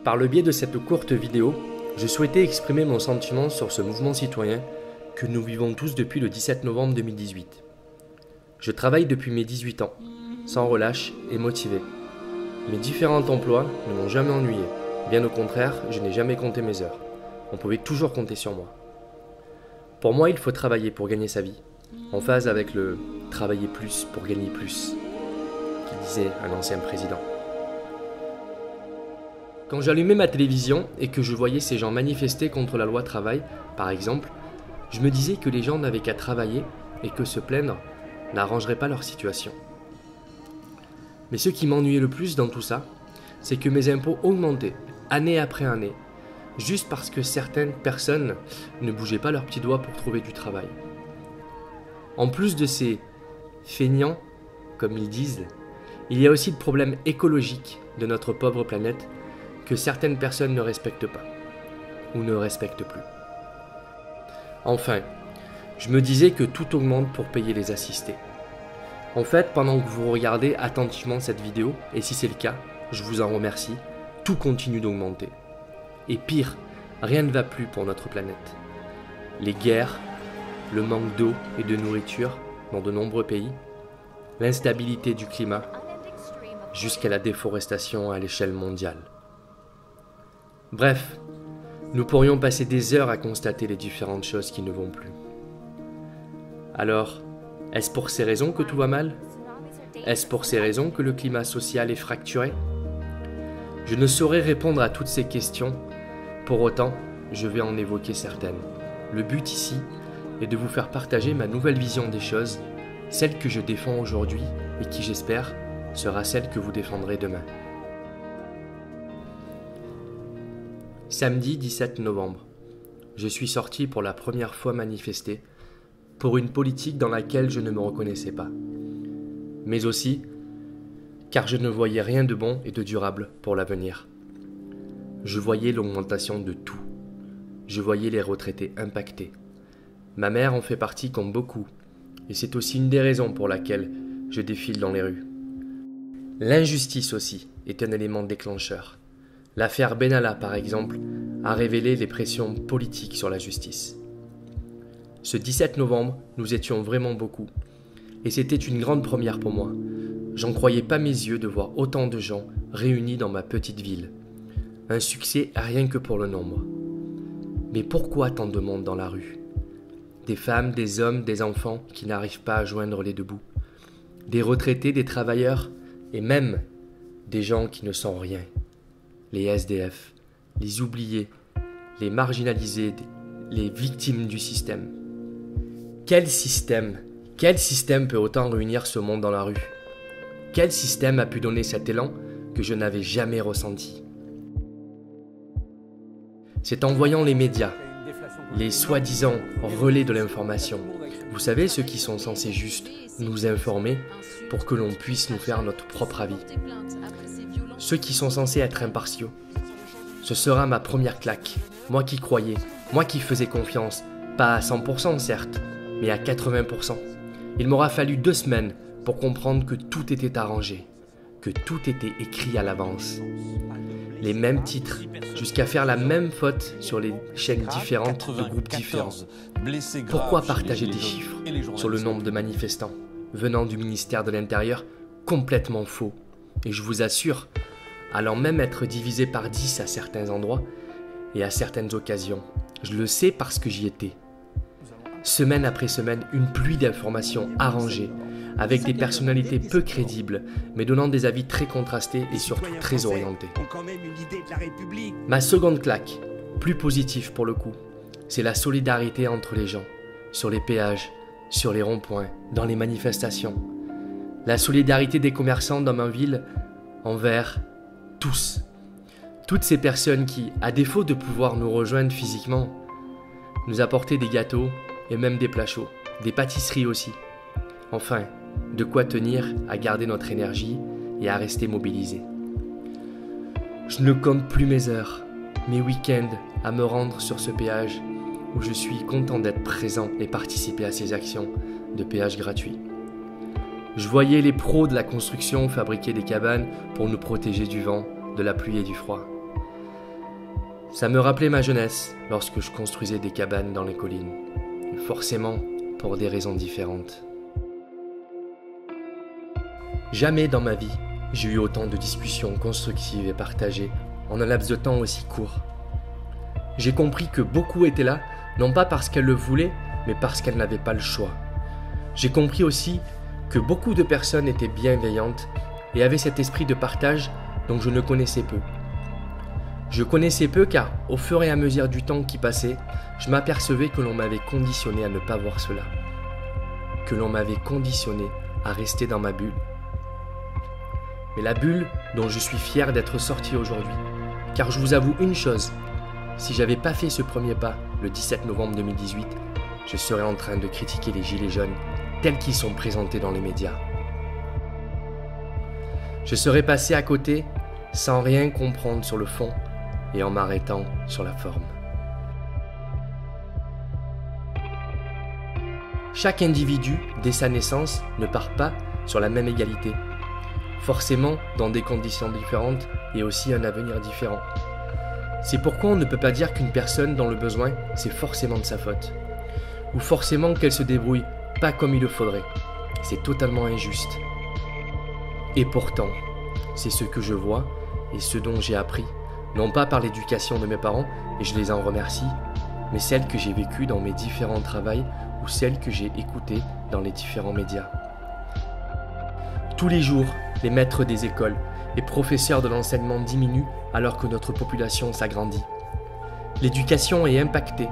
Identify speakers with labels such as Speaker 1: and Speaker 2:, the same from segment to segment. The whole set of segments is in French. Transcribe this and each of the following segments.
Speaker 1: Par le biais de cette courte vidéo, je souhaitais exprimer mon sentiment sur ce mouvement citoyen que nous vivons tous depuis le 17 novembre 2018. Je travaille depuis mes 18 ans, sans relâche et motivé. Mes différents emplois ne m'ont jamais ennuyé. Bien au contraire, je n'ai jamais compté mes heures. On pouvait toujours compter sur moi. Pour moi, il faut travailler pour gagner sa vie, en phase avec le « travailler plus pour gagner plus », qui disait un ancien président. Quand j'allumais ma télévision et que je voyais ces gens manifester contre la loi travail, par exemple, je me disais que les gens n'avaient qu'à travailler et que se plaindre n'arrangerait pas leur situation. Mais ce qui m'ennuyait le plus dans tout ça, c'est que mes impôts augmentaient, année après année, juste parce que certaines personnes ne bougeaient pas leurs petits doigts pour trouver du travail. En plus de ces feignants, comme ils disent, il y a aussi le problème écologique de notre pauvre planète que certaines personnes ne respectent pas, ou ne respectent plus. Enfin, je me disais que tout augmente pour payer les assistés. En fait, pendant que vous regardez attentivement cette vidéo, et si c'est le cas, je vous en remercie, tout continue d'augmenter. Et pire, rien ne va plus pour notre planète. Les guerres, le manque d'eau et de nourriture dans de nombreux pays, l'instabilité du climat, jusqu'à la déforestation à l'échelle mondiale. Bref, nous pourrions passer des heures à constater les différentes choses qui ne vont plus. Alors, est-ce pour ces raisons que tout va mal? Est-ce pour ces raisons que le climat social est fracturé? Je ne saurais répondre à toutes ces questions, pour autant, je vais en évoquer certaines. Le but ici est de vous faire partager ma nouvelle vision des choses, celle que je défends aujourd'hui et qui, j'espère, sera celle que vous défendrez demain. Samedi 17 novembre, je suis sorti pour la première fois manifester pour une politique dans laquelle je ne me reconnaissais pas. Mais aussi car je ne voyais rien de bon et de durable pour l'avenir. Je voyais l'augmentation de tout. Je voyais les retraités impactés. Ma mère en fait partie comme beaucoup, et c'est aussi une des raisons pour laquelle je défile dans les rues. L'injustice aussi est un élément déclencheur. L'affaire Benalla, par exemple, a révélé les pressions politiques sur la justice. Ce 17 novembre, nous étions vraiment beaucoup. Et c'était une grande première pour moi. J'en croyais pas mes yeux de voir autant de gens réunis dans ma petite ville. Un succès rien que pour le nombre. Mais pourquoi tant de monde dans la rue? Des femmes, des hommes, des enfants qui n'arrivent pas à joindre les deux bouts. Des retraités, des travailleurs, et même des gens qui ne sont rien. Les SDF, les oubliés, les marginalisés, les victimes du système. Quel système peut autant réunir ce monde dans la rue? Quel système a pu donner cet élan que je n'avais jamais ressenti? C'est en voyant les médias, les soi-disant relais de l'information, vous savez, ceux qui sont censés juste nous informer pour que l'on puisse nous faire notre propre avis. Ceux qui sont censés être impartiaux. Ce sera ma première claque. Moi qui croyais, moi qui faisais confiance, pas à 100% certes, mais à 80%. Il m'aura fallu 2 semaines pour comprendre que tout était arrangé, que tout était écrit à l'avance. Les mêmes titres, jusqu'à faire la même faute sur les chaînes différentes de groupes différents. Pourquoi partager des chiffres sur le nombre de manifestants venant du ministère de l'Intérieur complètement faux? Et je vous assure, allant même être divisé par 10 à certains endroits et à certaines occasions. Je le sais parce que j'y étais. Semaine après semaine, une pluie d'informations arrangées, avec des personnalités peu crédibles, mais donnant des avis très contrastés et surtout très orientés. Ma seconde claque, plus positive pour le coup, c'est la solidarité entre les gens, sur les péages, sur les ronds-points, dans les manifestations. La solidarité des commerçants dans ma ville envers tous. Toutes ces personnes qui, à défaut de pouvoir nous rejoindre physiquement, nous apportaient des gâteaux et même des plats chauds, des pâtisseries aussi. Enfin, de quoi tenir à garder notre énergie et à rester mobilisés. Je ne compte plus mes heures, mes week-ends à me rendre sur ce péage où je suis content d'être présent et participer à ces actions de péage gratuit. Je voyais les pros de la construction fabriquer des cabanes pour nous protéger du vent, de la pluie et du froid. Ça me rappelait ma jeunesse lorsque je construisais des cabanes dans les collines, forcément pour des raisons différentes. Jamais dans ma vie, j'ai eu autant de discussions constructives et partagées en un laps de temps aussi court. J'ai compris que beaucoup étaient là, non pas parce qu'elles le voulaient, mais parce qu'elles n'avaient pas le choix. J'ai compris aussi que beaucoup de personnes étaient bienveillantes et avaient cet esprit de partage dont je ne connaissais peu. Je connaissais peu car, au fur et à mesure du temps qui passait, je m'apercevais que l'on m'avait conditionné à ne pas voir cela. Que l'on m'avait conditionné à rester dans ma bulle. Mais la bulle dont je suis fier d'être sorti aujourd'hui. Car je vous avoue une chose, si j'avais pas fait ce premier pas le 17 novembre 2018, je serais en train de critiquer les gilets jaunes tels qu'ils sont présentés dans les médias. Je serais passé à côté sans rien comprendre sur le fond et en m'arrêtant sur la forme. Chaque individu, dès sa naissance, ne part pas sur la même égalité. Forcément, dans des conditions différentes et aussi un avenir différent. C'est pourquoi on ne peut pas dire qu'une personne dans le besoin, c'est forcément de sa faute. Ou forcément qu'elle se débrouille pas comme il le faudrait. C'est totalement injuste. Et pourtant, c'est ce que je vois et ce dont j'ai appris, non pas par l'éducation de mes parents, et je les en remercie, mais celle que j'ai vécue dans mes différents travails ou celle que j'ai écoutée dans les différents médias. Tous les jours, les maîtres des écoles et professeurs de l'enseignement diminuent alors que notre population s'agrandit. L'éducation est impactée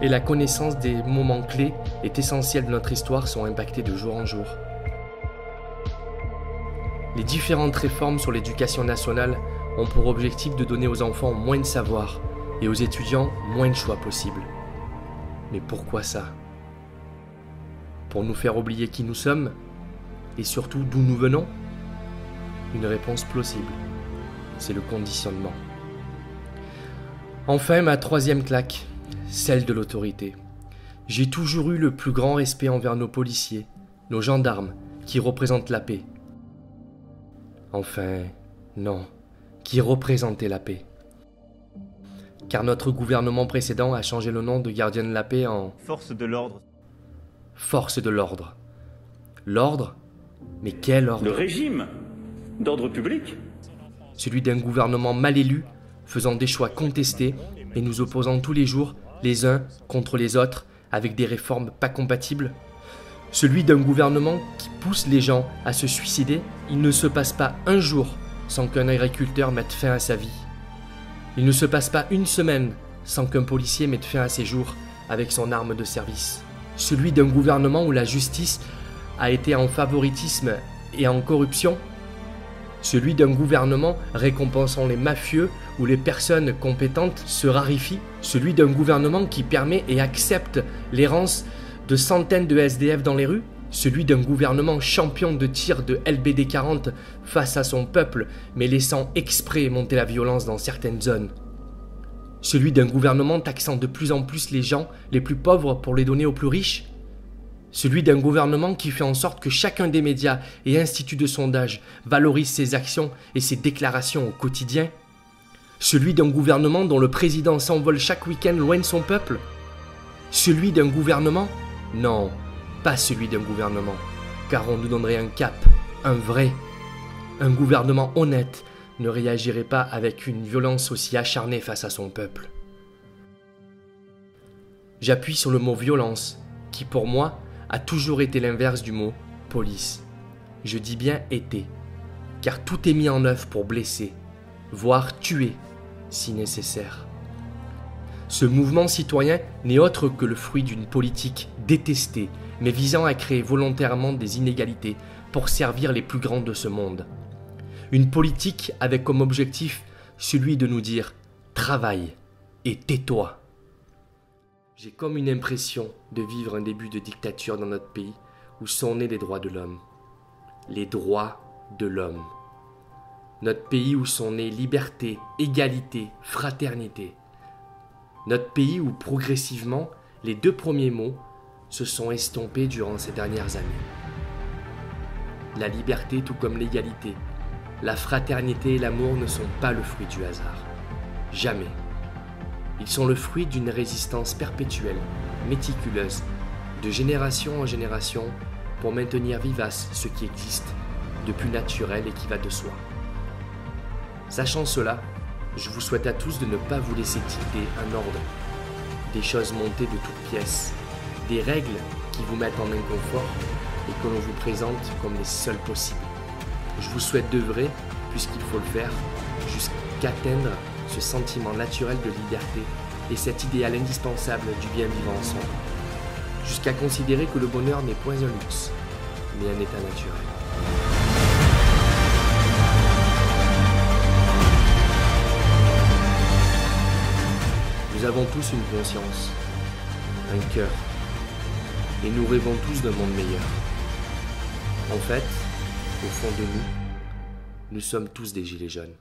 Speaker 1: et la connaissance des moments clés et essentiels de notre histoire sont impactés de jour en jour. Les différentes réformes sur l'éducation nationale ont pour objectif de donner aux enfants moins de savoir et aux étudiants moins de choix possibles. Mais pourquoi ça? Pour nous faire oublier qui nous sommes et surtout d'où nous venons? Une réponse plausible, c'est le conditionnement. Enfin, ma troisième claque, celle de l'autorité. J'ai toujours eu le plus grand respect envers nos policiers, nos gendarmes, qui représentent la paix. Enfin, non, qui représentaient la paix. Car notre gouvernement précédent a changé le nom de gardien de la paix en...
Speaker 2: Force de l'ordre.
Speaker 1: Force de l'ordre. L'ordre? Mais quel ordre?
Speaker 2: Le régime d'ordre public.
Speaker 1: Celui d'un gouvernement mal élu, faisant des choix contestés et nous opposant tous les jours, les uns contre les autres, avec des réformes pas compatibles. Celui d'un gouvernement qui pousse les gens à se suicider. Il ne se passe pas un jour sans qu'un agriculteur mette fin à sa vie. Il ne se passe pas une semaine sans qu'un policier mette fin à ses jours avec son arme de service. Celui d'un gouvernement où la justice a été en favoritisme et en corruption. Celui d'un gouvernement récompensant les mafieux où les personnes compétentes se raréfient. Celui d'un gouvernement qui permet et accepte l'errance de centaines de SDF dans les rues. Celui d'un gouvernement champion de tir de LBD 40 face à son peuple, mais laissant exprès monter la violence dans certaines zones. Celui d'un gouvernement taxant de plus en plus les gens les plus pauvres pour les donner aux plus riches. Celui d'un gouvernement qui fait en sorte que chacun des médias et instituts de sondage valorise ses actions et ses déclarations au quotidien. Celui d'un gouvernement dont le président s'envole chaque week-end loin de son peuple. Celui d'un gouvernement? Non, pas celui d'un gouvernement, car on nous donnerait un cap, un vrai. Un gouvernement honnête ne réagirait pas avec une violence aussi acharnée face à son peuple. J'appuie sur le mot violence, qui pour moi a toujours été l'inverse du mot police. Je dis bien été, car tout est mis en œuvre pour blesser, voire tuer, si nécessaire. Ce mouvement citoyen n'est autre que le fruit d'une politique détestée, mais visant à créer volontairement des inégalités pour servir les plus grands de ce monde. Une politique avec comme objectif celui de nous dire « travaille et tais-toi ». J'ai comme une impression de vivre un début de dictature dans notre pays où sont nés les droits de l'homme. Les droits de l'homme. Notre pays où sont nés liberté, égalité, fraternité. Notre pays où progressivement les deux premiers mots se sont estompés durant ces dernières années. La liberté tout comme l'égalité, la fraternité et l'amour ne sont pas le fruit du hasard. Jamais. Ils sont le fruit d'une résistance perpétuelle, méticuleuse, de génération en génération, pour maintenir vivace ce qui existe de plus naturel et qui va de soi. Sachant cela, je vous souhaite à tous de ne pas vous laisser dicter un ordre, des choses montées de toutes pièces, des règles qui vous mettent en inconfort et que l'on vous présente comme les seules possibles. Je vous souhaite d'œuvrer, puisqu'il faut le faire, jusqu'à atteindre ce sentiment naturel de liberté et cet idéal indispensable du bien vivre ensemble, jusqu'à considérer que le bonheur n'est point un luxe, mais un état naturel. Nous avons tous une conscience, un cœur, et nous rêvons tous d'un monde meilleur. En fait, au fond de nous, nous sommes tous des gilets jaunes.